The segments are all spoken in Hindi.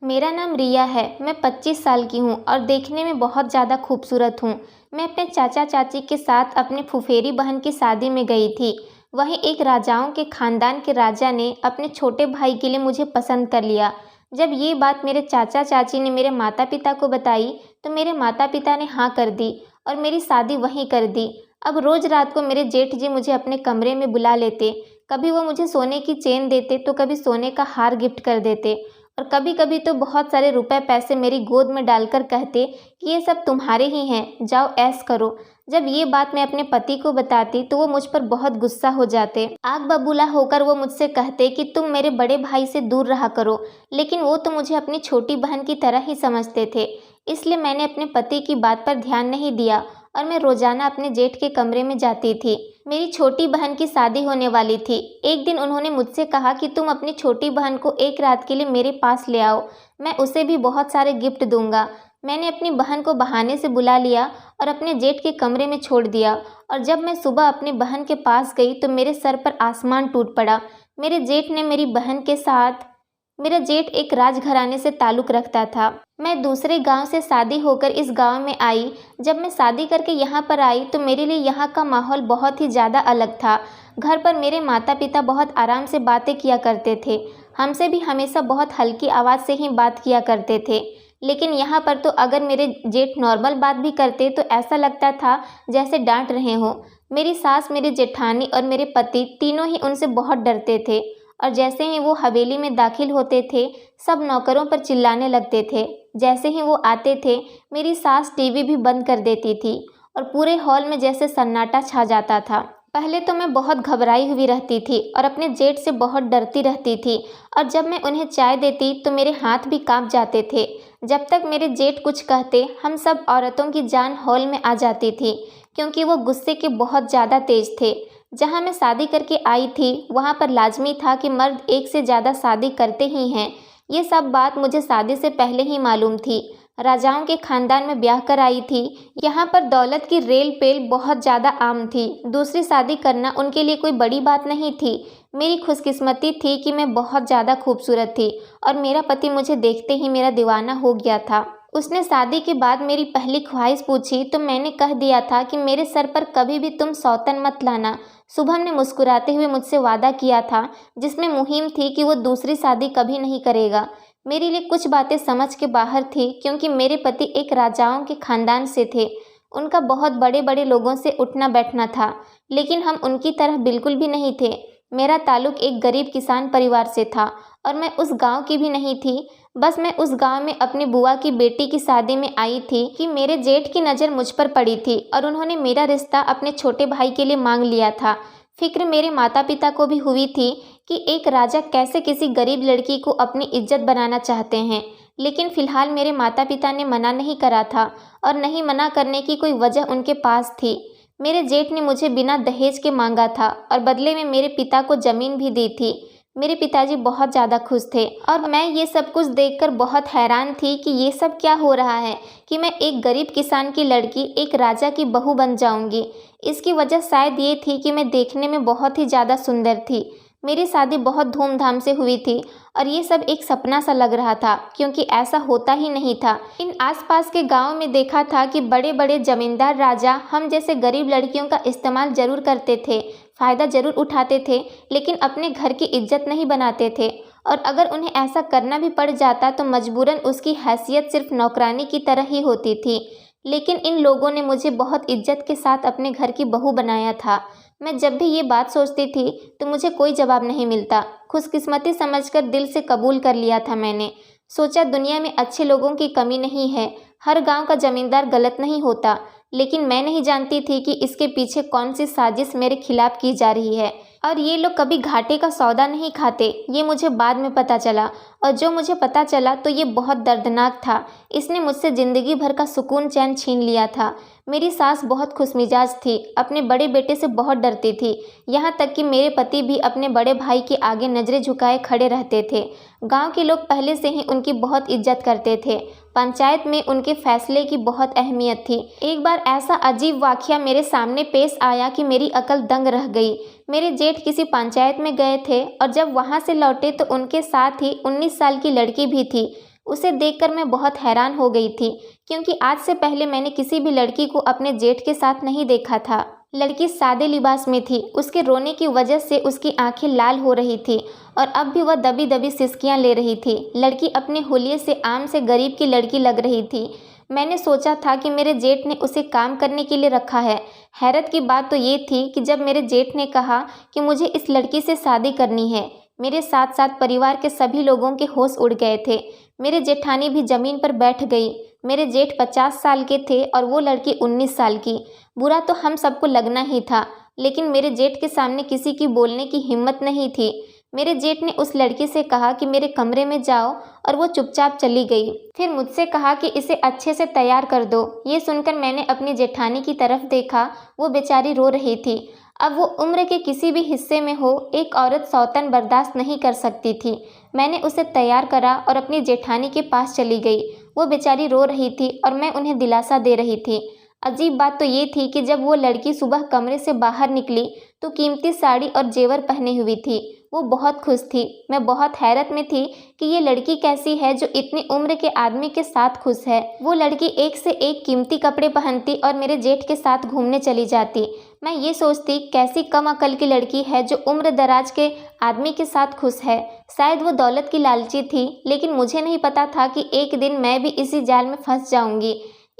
मेरा नाम रिया है। मैं 25 साल की हूँ और देखने में बहुत ज़्यादा खूबसूरत हूँ। मैं अपने चाचा चाची के साथ अपनी फुफेरी बहन की शादी में गई थी। वहीं एक राजाओं के खानदान के राजा ने अपने छोटे भाई के लिए मुझे पसंद कर लिया। जब ये बात मेरे चाचा चाची ने मेरे माता पिता को बताई तो मेरे माता पिता ने हाँ कर दी और मेरी शादी वहीं कर दी। अब रोज़ रात को मेरे जेठ जी मुझे अपने कमरे में बुला लेते। कभी वो मुझे सोने की चेन देते तो कभी सोने का हार गिफ्ट कर देते और कभी कभी तो बहुत सारे रुपए पैसे मेरी गोद में डालकर कहते कि ये सब तुम्हारे ही हैं, जाओ ऐश करो। जब ये बात मैं अपने पति को बताती तो वो मुझ पर बहुत गुस्सा हो जाते। आग बबूला होकर वो मुझसे कहते कि तुम मेरे बड़े भाई से दूर रहा करो, लेकिन वो तो मुझे अपनी छोटी बहन की तरह ही समझते थे। इसलिए मैंने अपने पति की बात पर ध्यान नहीं दिया और मैं रोजाना अपने जेठ के कमरे में जाती थी। मेरी छोटी बहन की शादी होने वाली थी। एक दिन उन्होंने मुझसे कहा कि तुम अपनी छोटी बहन को एक रात के लिए मेरे पास ले आओ, मैं उसे भी बहुत सारे गिफ्ट दूंगा। मैंने अपनी बहन को बहाने से बुला लिया और अपने जेठ के कमरे में छोड़ दिया और जब मैं सुबह अपनी बहन के पास गई तो मेरे सर पर आसमान टूट पड़ा। मेरे जेठ ने मेरी बहन के साथ मेरा जेठ एक राजघराने से ताल्लुक़ रखता था। मैं दूसरे गांव से शादी होकर इस गांव में आई। जब मैं शादी करके यहाँ पर आई तो मेरे लिए यहाँ का माहौल बहुत ही ज़्यादा अलग था। घर पर मेरे माता पिता बहुत आराम से बातें किया करते थे। हमसे भी हमेशा बहुत हल्की आवाज़ से ही बात किया करते थे। लेकिन यहाँ पर तो अगर मेरे जेठ नॉर्मल बात भी करते तो ऐसा लगता था जैसे डांट रहे हों। मेरी सास, मेरी जेठानी और मेरे पति तीनों ही उनसे बहुत डरते थे और जैसे ही वो हवेली में दाखिल होते थे सब नौकरों पर चिल्लाने लगते थे। जैसे ही वो आते थे मेरी सास टीवी भी बंद कर देती थी और पूरे हॉल में जैसे सन्नाटा छा जाता था। पहले तो मैं बहुत घबराई हुई रहती थी और अपने जेठ से बहुत डरती रहती थी और जब मैं उन्हें चाय देती तो मेरे हाथ भी कांप जाते थे। जब तक मेरे जेठ कुछ कहते हम सब औरतों की जान हॉल में आ जाती थी क्योंकि वो गुस्से के बहुत ज़्यादा तेज थे। जहाँ मैं शादी करके आई थी वहाँ पर लाजमी था कि मर्द एक से ज़्यादा शादी करते ही हैं। ये सब बात मुझे शादी से पहले ही मालूम थी। राजाओं के खानदान में ब्याह कर आई थी। यहाँ पर दौलत की रेल पेल बहुत ज़्यादा आम थी। दूसरी शादी करना उनके लिए कोई बड़ी बात नहीं थी। मेरी खुशकिस्मती थी कि मैं बहुत ज़्यादा खूबसूरत थी और मेरा पति मुझे देखते ही मेरा दीवाना हो गया था। उसने शादी के बाद मेरी पहली ख्वाहिश पूछी तो मैंने कह दिया था कि मेरे सर पर कभी भी तुम सौतन मत लाना। शुभम ने मुस्कुराते हुए मुझसे वादा किया था जिसमें मुहिम थी कि वो दूसरी शादी कभी नहीं करेगा। मेरे लिए कुछ बातें समझ के बाहर थी क्योंकि मेरे पति एक राजाओं के खानदान से थे। उनका बहुत बड़े बड़े लोगों से उठना बैठना था, लेकिन हम उनकी तरह बिल्कुल भी नहीं थे। मेरा ताल्लुक एक गरीब किसान परिवार से था और मैं उस गांव की भी नहीं थी। बस मैं उस गांव में अपनी बुआ की बेटी की शादी में आई थी कि मेरे जेठ की नज़र मुझ पर पड़ी थी और उन्होंने मेरा रिश्ता अपने छोटे भाई के लिए मांग लिया था। फिक्र मेरे माता पिता को भी हुई थी कि एक राजा कैसे किसी गरीब लड़की को अपनी इज्जत बनाना चाहते हैं, लेकिन फ़िलहाल मेरे माता पिता ने मना नहीं करा था और नहीं मना करने की कोई वजह उनके पास थी। मेरे जेठ ने मुझे बिना दहेज के मांगा था और बदले में मेरे पिता को ज़मीन भी दी थी। मेरे पिताजी बहुत ज़्यादा खुश थे और मैं ये सब कुछ देखकर बहुत हैरान थी कि ये सब क्या हो रहा है कि मैं एक गरीब किसान की लड़की एक राजा की बहू बन जाऊंगी। इसकी वजह शायद ये थी कि मैं देखने में बहुत ही ज़्यादा सुंदर थी। मेरी शादी बहुत धूमधाम से हुई थी और ये सब एक सपना सा लग रहा था क्योंकि ऐसा होता ही नहीं था। इन आसपास के गांव में देखा था कि बड़े बड़े जमींदार राजा हम जैसे गरीब लड़कियों का इस्तेमाल ज़रूर करते थे, फ़ायदा ज़रूर उठाते थे, लेकिन अपने घर की इज्जत नहीं बनाते थे और अगर उन्हें ऐसा करना भी पड़ जाता तो मजबूरन उसकी हैसियत सिर्फ नौकरानी की तरह ही होती थी। लेकिन इन लोगों ने मुझे बहुत इज्जत के साथ अपने घर की बहू बनाया था। मैं जब भी ये बात सोचती थी तो मुझे कोई जवाब नहीं मिलता। खुशकिस्मती समझकर दिल से कबूल कर लिया था मैंने। सोचा दुनिया में अच्छे लोगों की कमी नहीं है, हर गांव का जमींदार गलत नहीं होता। लेकिन मैं नहीं जानती थी कि इसके पीछे कौन सी साजिश मेरे खिलाफ की जा रही है और ये लोग कभी घाटे का सौदा नहीं खाते। ये मुझे बाद में पता चला और जो मुझे पता चला तो ये बहुत दर्दनाक था। इसने मुझसे ज़िंदगी भर का सुकून चैन छीन लिया था। मेरी सास बहुत खुशमिजाज थी, अपने बड़े बेटे से बहुत डरती थी। यहाँ तक कि मेरे पति भी अपने बड़े भाई के आगे नज़रें झुकाए खड़े रहते थे। गांव के लोग पहले से ही उनकी बहुत इज्जत करते थे। पंचायत में उनके फैसले की बहुत अहमियत थी। एक बार ऐसा अजीब वाक़या मेरे सामने पेश आया कि मेरी अकल दंग रह गई। मेरे जेठ किसी पंचायत में गए थे और जब वहाँ से लौटे तो उनके साथ ही 19 साल की लड़की भी थी। उसे देखकर मैं बहुत हैरान हो गई थी, क्योंकि आज से पहले मैंने किसी भी लड़की को अपने जेठ के साथ नहीं देखा था। लड़की सादे लिबास में थी। उसके रोने की वजह से उसकी आंखें लाल हो रही थी और अब भी वह दबी दबी सिसकियां ले रही थी। लड़की अपने हुलिये से आम से गरीब की लड़की लग रही थी। मैंने सोचा था कि मेरे जेठ ने उसे काम करने के लिए रखा है। हैरत की बात तो ये थी कि जब मेरे जेठ ने कहा कि मुझे इस लड़की से शादी करनी है, मेरे साथ साथ परिवार के सभी लोगों के होश उड़ गए थे। मेरे जेठानी भी जमीन पर बैठ गई। मेरे जेठ 50 साल के थे और वो लड़की 19 साल की। बुरा तो हम सबको लगना ही था, लेकिन मेरे जेठ के सामने किसी की बोलने की हिम्मत नहीं थी। मेरे जेठ ने उस लड़की से कहा कि मेरे कमरे में जाओ और वो चुपचाप चली गई। फिर मुझसे कहा कि इसे अच्छे से तैयार कर दो। ये सुनकर मैंने अपनी जेठानी की तरफ देखा। वो बेचारी रो रही थी। अब वो उम्र के किसी भी हिस्से में हो, एक औरत सौतन बर्दाश्त नहीं कर सकती थी। मैंने उसे तैयार करा और अपनी जेठानी के पास चली गई। वो बेचारी रो रही थी और मैं उन्हें दिलासा दे रही थी। अजीब बात तो ये थी कि जब वो लड़की सुबह कमरे से बाहर निकली तो कीमती साड़ी और जेवर पहने हुई थी। वो बहुत खुश थी। मैं बहुत हैरत में थी कि ये लड़की कैसी है जो इतनी उम्र के आदमी के साथ खुश है। वो लड़की एक से एक कीमती कपड़े पहनती और मेरे जेठ के साथ घूमने चली जाती। मैं ये सोचती कैसी कम अकल की लड़की है जो उम्र दराज के आदमी के साथ खुश है। शायद वो दौलत की लालची थी, लेकिन मुझे नहीं पता था कि एक दिन मैं भी इसी जाल में फंस जाऊंगी।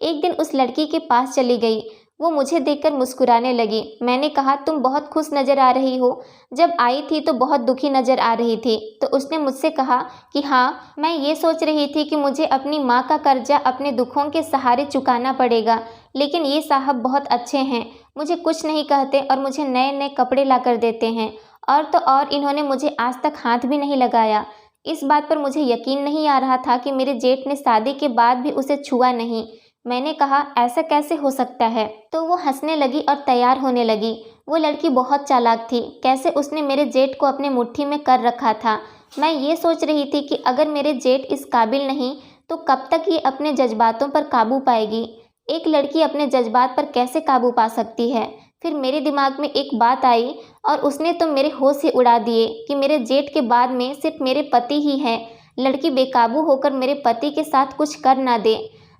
एक दिन उस लड़की के पास चली गई। वो मुझे देखकर मुस्कुराने लगी। मैंने कहा, तुम बहुत खुश नज़र आ रही हो। जब आई थी तो बहुत दुखी नज़र आ रही थी। तो उसने मुझसे कहा कि हाँ, मैं ये सोच रही थी कि मुझे अपनी माँ का कर्जा अपने दुखों के सहारे चुकाना पड़ेगा, लेकिन ये साहब बहुत अच्छे हैं। मुझे कुछ नहीं कहते और मुझे नए नए कपड़े ला कर देते हैं। और तो और इन्होंने मुझे आज तक हाथ भी नहीं लगाया। इस बात पर मुझे यकीन नहीं आ रहा था कि मेरे जेठ ने शादी के बाद भी उसे छुआ नहीं। मैंने कहा, ऐसा कैसे हो सकता है? तो वो हंसने लगी और तैयार होने लगी। वो लड़की बहुत चालाक थी। कैसे उसने मेरे जेठ को अपने मुट्ठी में कर रखा था। मैं ये सोच रही थी कि अगर मेरे जेठ इस काबिल नहीं तो कब तक ये अपने जज्बातों पर काबू पाएगी। एक लड़की अपने जज्बात पर कैसे काबू पा सकती है? फिर मेरे दिमाग में एक बात आई और उसने तो मेरे होश ही उड़ा दिए कि मेरे जेठ के बाद में सिर्फ मेरे पति ही हैं। लड़की बेकाबू होकर मेरे पति के साथ कुछ कर ना दे।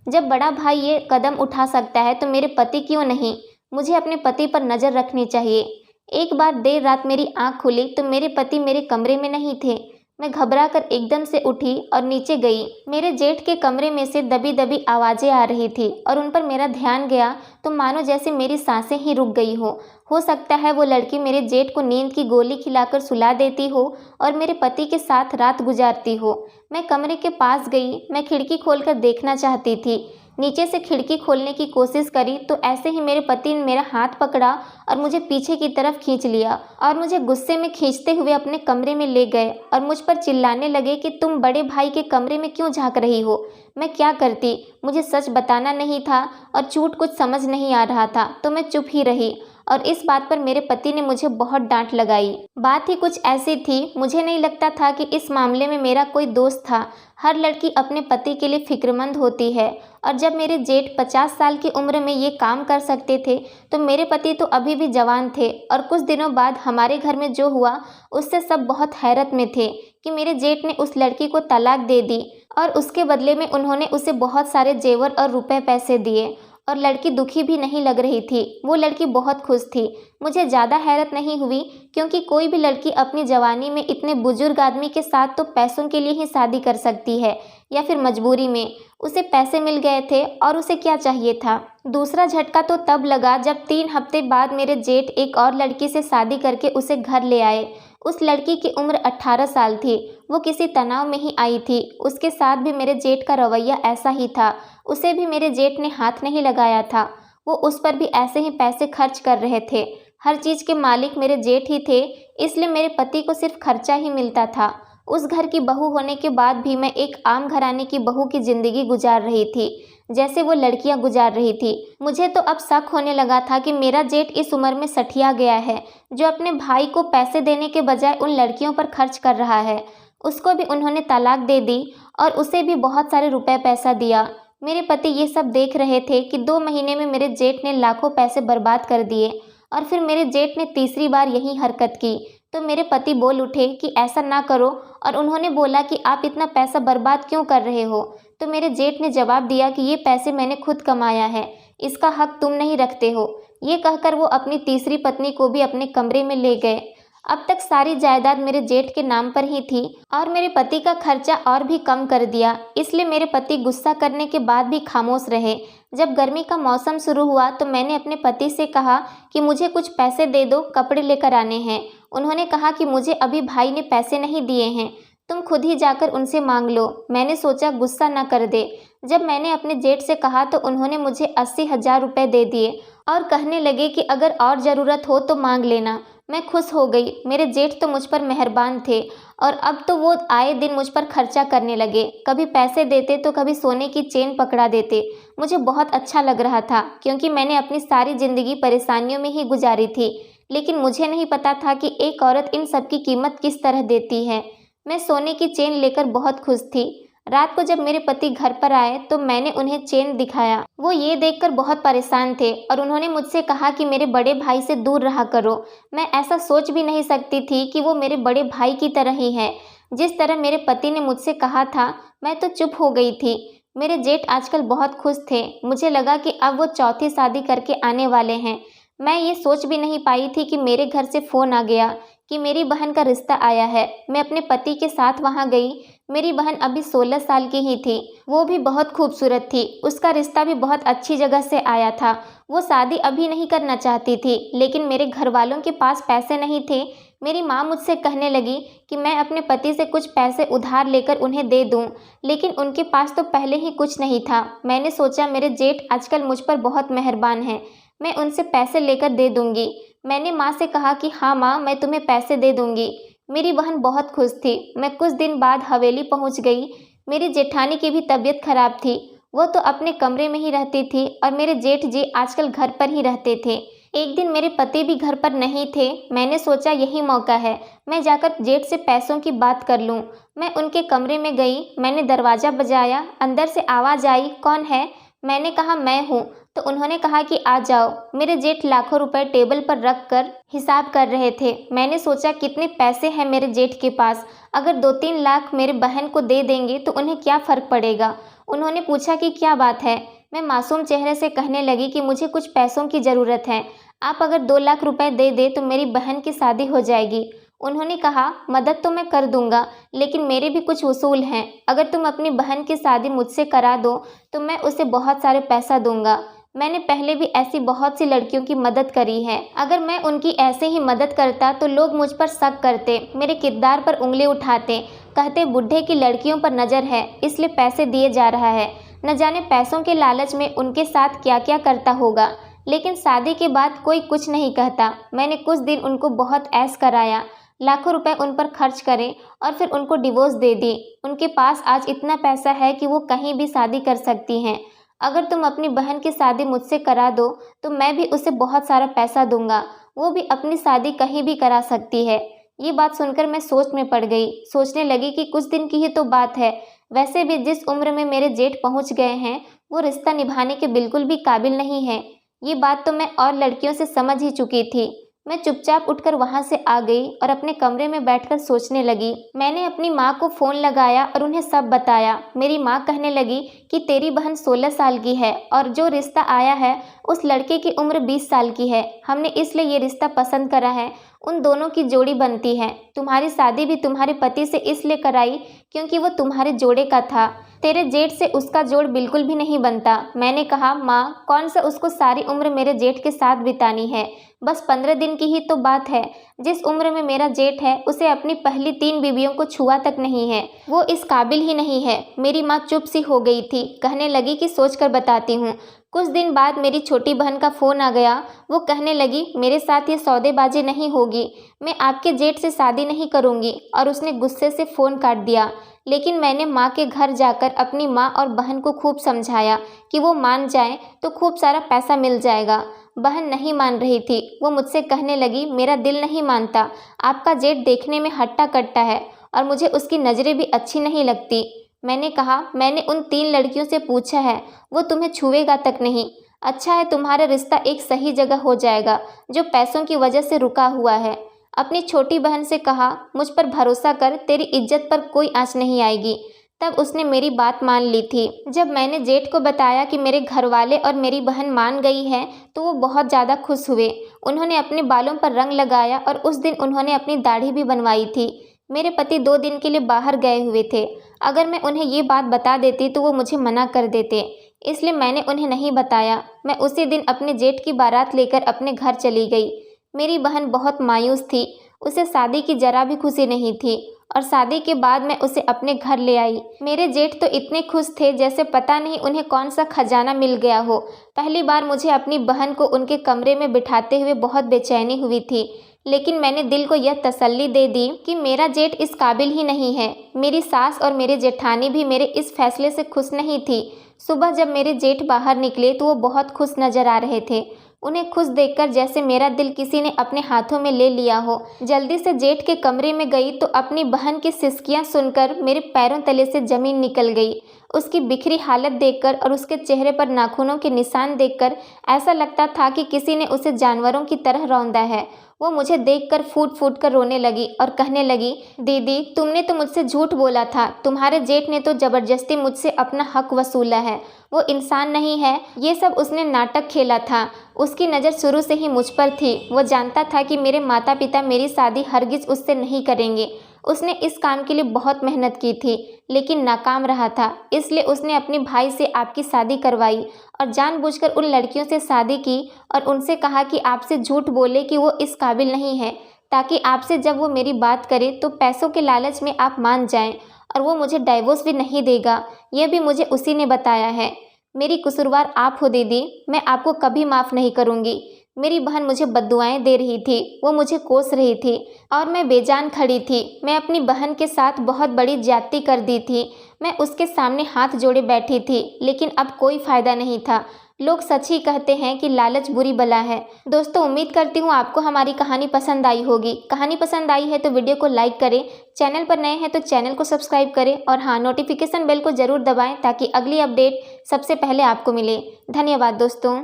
जब बड़ा भाई ये कदम उठा सकता है तो मेरे पति क्यों नहीं? मुझे अपने पति पर नज़र रखनी चाहिए। एक बार देर रात मेरी आंख खुली तो मेरे पति मेरे कमरे में नहीं थे। मैं घबरा कर एकदम से उठी और नीचे गई। मेरे जेठ के कमरे में से दबी दबी आवाज़ें आ रही थी और उन पर मेरा ध्यान गया तो मानो जैसे मेरी सांसें ही रुक गई हो सकता है वो लड़की मेरे जेठ को नींद की गोली खिलाकर सुला देती हो और मेरे पति के साथ रात गुजारती हो। मैं कमरे के पास गई। मैं खिड़की खोलकर देखना चाहती थी। नीचे से खिड़की खोलने की कोशिश करी तो ऐसे ही मेरे पति ने मेरा हाथ पकड़ा और मुझे पीछे की तरफ खींच लिया और मुझे गुस्से में खींचते हुए अपने कमरे में ले गए और मुझ पर चिल्लाने लगे कि तुम बड़े भाई के कमरे में क्यों झांक रही हो? मैं क्या करती? मुझे सच बताना नहीं था और झूठ कुछ समझ नहीं आ रहा था, तो मैं चुप ही रही और इस बात पर मेरे पति ने मुझे बहुत डांट लगाई। बात ही कुछ ऐसी थी। मुझे नहीं लगता था कि इस मामले में मेरा कोई दोस्त था। हर लड़की अपने पति के लिए फिक्रमंद होती है और जब मेरे जेठ 50 साल की उम्र में ये काम कर सकते थे तो मेरे पति तो अभी भी जवान थे। और कुछ दिनों बाद हमारे घर में जो हुआ उससे सब बहुत हैरत में थे कि मेरे जेठ ने उस लड़की को तलाक दे दी और उसके बदले में उन्होंने उसे बहुत सारे जेवर और रुपए पैसे दिए और लड़की दुखी भी नहीं लग रही थी। वो लड़की बहुत खुश थी। मुझे ज़्यादा हैरत नहीं हुई क्योंकि कोई भी लड़की अपनी जवानी में इतने बुजुर्ग आदमी के साथ तो पैसों के लिए ही शादी कर सकती है या फिर मजबूरी में। उसे पैसे मिल गए थे और उसे क्या चाहिए था। दूसरा झटका तो तब लगा जब 3 हफ्ते बाद मेरे जेठ एक और लड़की से शादी करके उसे घर ले आए। उस लड़की की उम्र 18 साल थी। वो किसी तनाव में ही आई थी। उसके साथ भी मेरे जेठ का रवैया ऐसा ही था। उसे भी मेरे जेठ ने हाथ नहीं लगाया था। वो उस पर भी ऐसे ही पैसे खर्च कर रहे थे। हर चीज़ के मालिक मेरे जेठ ही थे, इसलिए मेरे पति को सिर्फ खर्चा ही मिलता था। उस घर की बहू होने के बाद भी मैं एक आम घराने की बहू की ज़िंदगी गुजार रही थी, जैसे वो लड़कियां गुजार रही थी। मुझे तो अब शक होने लगा था कि मेरा जेठ इस उम्र में सठिया गया है, जो अपने भाई को पैसे देने के बजाय उन लड़कियों पर खर्च कर रहा है। उसको भी उन्होंने तलाक दे दी और उसे भी बहुत सारे रुपए पैसा दिया। मेरे पति ये सब देख रहे थे कि 2 महीने में मेरे जेठ ने लाखों पैसे बर्बाद कर दिए और फिर मेरे जेठ ने तीसरी बार यही हरकत की तो मेरे पति बोल उठे कि ऐसा ना करो, और उन्होंने बोला कि आप इतना पैसा बर्बाद क्यों कर रहे हो। तो मेरे जेठ ने जवाब दिया कि ये पैसे मैंने खुद कमाया है, इसका हक तुम नहीं रखते हो। ये कहकर वो अपनी तीसरी पत्नी को भी अपने कमरे में ले गए। अब तक सारी जायदाद मेरे जेठ के नाम पर ही थी और मेरे पति का खर्चा और भी कम कर दिया, इसलिए मेरे पति गुस्सा करने के बाद भी खामोश रहे। जब गर्मी का मौसम शुरू हुआ तो मैंने अपने पति से कहा कि मुझे कुछ पैसे दे दो, कपड़े लेकर आने हैं। उन्होंने कहा कि मुझे अभी भाई ने पैसे नहीं दिए हैं, तुम खुद ही जाकर उनसे मांग लो। मैंने सोचा गुस्सा न कर दे। जब मैंने अपने जेठ से कहा तो उन्होंने मुझे 80,000 रुपये दे दिए और कहने लगे कि अगर और ज़रूरत हो तो मांग लेना। मैं खुश हो गई। मेरे जेठ तो मुझ पर मेहरबान थे और अब तो वो आए दिन मुझ पर खर्चा करने लगे। कभी पैसे देते तो कभी सोने की चेन पकड़ा देते। मुझे बहुत अच्छा लग रहा था क्योंकि मैंने अपनी सारी ज़िंदगी परेशानियों में ही गुजारी थी, लेकिन मुझे नहीं पता था कि एक औरत इन सब की कीमत किस तरह देती है। मैं सोने की चेन लेकर बहुत खुश थी। रात को जब मेरे पति घर पर आए तो मैंने उन्हें चेन दिखाया। वो ये देखकर बहुत परेशान थे और उन्होंने मुझसे कहा कि मेरे बड़े भाई से दूर रहा करो। मैं ऐसा सोच भी नहीं सकती थी कि वो मेरे बड़े भाई की तरह ही है। जिस तरह मेरे पति ने मुझसे कहा था, मैं तो चुप हो गई थी। मेरे जेठ आजकल बहुत खुश थे। मुझे लगा कि अब वो चौथी शादी करके आने वाले हैं। मैं ये सोच भी नहीं पाई थी कि मेरे घर से फ़ोन आ गया कि मेरी बहन का रिश्ता आया है। मैं अपने पति के साथ वहाँ गई। मेरी बहन अभी 16 साल की ही थी। वो भी बहुत खूबसूरत थी। उसका रिश्ता भी बहुत अच्छी जगह से आया था। वो शादी अभी नहीं करना चाहती थी, लेकिन मेरे घर वालों के पास पैसे नहीं थे। मेरी माँ मुझसे कहने लगी कि मैं अपने पति से कुछ पैसे उधार लेकर उन्हें दे दूँ, लेकिन उनके पास तो पहले ही कुछ नहीं था। मैंने सोचा मेरे जेठ आजकल मुझ पर बहुत मेहरबान हैं, मैं उनसे पैसे लेकर दे दूँगी। मैंने माँ से कहा कि हाँ माँ, मैं तुम्हें पैसे दे दूँगी। मेरी बहन बहुत खुश थी। मैं कुछ दिन बाद हवेली पहुँच गई। मेरी जेठानी की भी तबीयत खराब थी। वो तो अपने कमरे में ही रहती थी और मेरे जेठ जी आजकल घर पर ही रहते थे। एक दिन मेरे पति भी घर पर नहीं थे। मैंने सोचा यही मौका है, मैं जाकर जेठ से पैसों की बात कर लूँ। मैं उनके कमरे में गई। मैंने दरवाज़ा बजाया। अंदर से आवाज़ आई, कौन है? मैंने कहा मैं हूँ। तो उन्होंने कहा कि आ जाओ। मेरे जेठ लाखों रुपए टेबल पर रख कर हिसाब कर रहे थे। मैंने सोचा कितने पैसे हैं मेरे जेठ के पास, अगर 2-3 लाख मेरे बहन को दे देंगे तो उन्हें क्या फ़र्क पड़ेगा। उन्होंने पूछा कि क्या बात है। मैं मासूम चेहरे से कहने लगी कि मुझे कुछ पैसों की ज़रूरत है, आप अगर 2 लाख रुपए दे दे तो मेरी बहन की शादी हो जाएगी। उन्होंने कहा मदद तो मैं कर दूंगा, लेकिन मेरे भी कुछ उसूल हैं। अगर तुम अपनी बहन की शादी मुझसे करा दो तो मैं उसे बहुत सारे पैसा दूंगा। मैंने पहले भी ऐसी बहुत सी लड़कियों की मदद करी है। अगर मैं उनकी ऐसे ही मदद करता तो लोग मुझ पर शक करते, मेरे किरदार पर उंगली उठाते, कहते बूढ़े की लड़कियों पर नज़र है इसलिए पैसे दिए जा रहा है। न जाने पैसों के लालच में उनके साथ क्या क्या करता होगा। लेकिन शादी के बाद कोई कुछ नहीं कहता। मैंने कुछ दिन उनको बहुत ऐश कराया, लाखों रुपए उन पर खर्च करे और फिर उनको डिवोर्स दे दी। उनके पास आज इतना पैसा है कि वो कहीं भी शादी कर सकती हैं। अगर तुम अपनी बहन की शादी मुझसे करा दो तो मैं भी उसे बहुत सारा पैसा दूंगा, वो भी अपनी शादी कहीं भी करा सकती है। ये बात सुनकर मैं सोच में पड़ गई। सोचने लगी कि कुछ दिन की ही तो बात है। वैसे भी जिस उम्र में मेरे जेठ पहुंच गए हैं वो रिश्ता निभाने के बिल्कुल भी काबिल नहीं है। ये बात तो मैं और लड़कियों से समझ ही चुकी थी। मैं चुपचाप उठकर वहाँ से आ गई और अपने कमरे में बैठकर सोचने लगी। मैंने अपनी माँ को फ़ोन लगाया और उन्हें सब बताया। मेरी माँ कहने लगी कि तेरी बहन 16 साल की है और जो रिश्ता आया है उस लड़के की उम्र 20 साल की है। हमने इसलिए ये रिश्ता पसंद करा है, उन दोनों की जोड़ी बनती है। तुम्हारी शादी भी तुम्हारे पति से इसलिए कराई क्योंकि वो तुम्हारे जोड़े का था। तेरे जेठ से उसका जोड़ बिल्कुल भी नहीं बनता। मैंने कहा माँ, कौन सा उसको सारी उम्र मेरे जेठ के साथ बितानी है, बस 15 दिन की ही तो बात है। जिस उम्र में मेरा जेठ है उसे अपनी पहली 3 बीवियों को छुआ तक नहीं है, वो इस काबिल ही नहीं है। मेरी माँ चुप सी हो गई थी। कहने लगी कि सोच कर बताती हूँ। कुछ दिन बाद मेरी छोटी बहन का फ़ोन आ गया। वो कहने लगी मेरे साथ ये सौदेबाजी नहीं होगी, मैं आपके जेठ से शादी नहीं करूँगी, और उसने गुस्से से फ़ोन काट दिया। लेकिन मैंने माँ के घर जाकर अपनी माँ और बहन को खूब समझाया कि वो मान जाएं तो खूब सारा पैसा मिल जाएगा। बहन नहीं मान रही थी। वो मुझसे कहने लगी मेरा दिल नहीं मानता, आपका जेठ देखने में हट्टा कट्टा है और मुझे उसकी नज़रें भी अच्छी नहीं लगती। मैंने कहा मैंने उन 3 लड़कियों से पूछा है, वो तुम्हें छुएगा तक नहीं। अच्छा है तुम्हारा रिश्ता एक सही जगह हो जाएगा जो पैसों की वजह से रुका हुआ है। अपनी छोटी बहन से कहा, मुझ पर भरोसा कर, तेरी इज्जत पर कोई आँच नहीं आएगी। तब उसने मेरी बात मान ली थी। जब मैंने जेठ को बताया कि मेरे घर वाले और मेरी बहन मान गई है तो वो बहुत ज़्यादा खुश हुए। उन्होंने अपने बालों पर रंग लगाया और उस दिन उन्होंने अपनी दाढ़ी भी बनवाई थी। मेरे पति 2 दिन के लिए बाहर गए हुए थे। अगर मैं उन्हें ये बात बता देती तो वो मुझे मना कर देते, इसलिए मैंने उन्हें नहीं बताया। मैं उसी दिन अपने जेठ की बारात लेकर अपने घर चली गई। मेरी बहन बहुत मायूस थी, उसे शादी की जरा भी खुशी नहीं थी और शादी के बाद मैं उसे अपने घर ले आई। मेरे जेठ तो इतने खुश थे जैसे पता नहीं उन्हें कौन सा खजाना मिल गया हो। पहली बार मुझे अपनी बहन को उनके कमरे में बिठाते हुए बहुत बेचैनी हुई थी, लेकिन मैंने दिल को यह तसल्ली दे दी कि मेरा जेठ इस काबिल ही नहीं है। मेरी सास और मेरे जेठानी भी मेरे इस फैसले से खुश नहीं थी। सुबह जब मेरे जेठ बाहर निकले तो वो बहुत खुश नजर आ रहे थे। उन्हें खुश देखकर जैसे मेरा दिल किसी ने अपने हाथों में ले लिया हो। जल्दी से जेठ के कमरे में गई तो अपनी बहन की सिसकियां सुनकर मेरे पैरों तले से जमीन निकल गई। उसकी बिखरी हालत देखकर और उसके चेहरे पर नाखूनों के निशान देखकर ऐसा लगता था कि किसी ने उसे जानवरों की तरह रौंदा है। वो मुझे देखकर फूट फूट कर रोने लगी और कहने लगी, दीदी तुमने तो मुझसे झूठ बोला था, तुम्हारे जेठ ने तो जबरदस्ती मुझसे अपना हक वसूला है, वो इंसान नहीं है। ये सब उसने नाटक खेला था। उसकी नज़र शुरू से ही मुझ पर थी। वो जानता था कि मेरे माता पिता मेरी शादी हरगिज उससे नहीं करेंगे। उसने इस काम के लिए बहुत मेहनत की थी लेकिन नाकाम रहा था, इसलिए उसने अपने भाई से आपकी शादी करवाई और जानबूझकर उन लड़कियों से शादी की और उनसे कहा कि आपसे झूठ बोले कि वो इस काबिल नहीं है, ताकि आपसे जब वो मेरी बात करे तो पैसों के लालच में आप मान जाएं और वो मुझे डाइवोर्स भी नहीं देगा। यह भी मुझे उसी ने बताया है। मेरी कसूरवार आप हो दीदी, मैं आपको कभी माफ़ नहीं करूँगी। मेरी बहन मुझे बद्दुआएं दे रही थी, वो मुझे कोस रही थी और मैं बेजान खड़ी थी। मैं अपनी बहन के साथ बहुत बड़ी ज्यादती कर दी थी। मैं उसके सामने हाथ जोड़े बैठी थी, लेकिन अब कोई फ़ायदा नहीं था। लोग सच ही कहते हैं कि लालच बुरी बला है। दोस्तों, उम्मीद करती हूँ आपको हमारी कहानी पसंद आई होगी। कहानी पसंद आई है तो वीडियो को लाइक करें, चैनल पर नए हैं तो चैनल को सब्सक्राइब करें और हाँ, नोटिफिकेशन बेल को ज़रूर दबाएं ताकि अगली अपडेट सबसे पहले आपको मिले। धन्यवाद दोस्तों।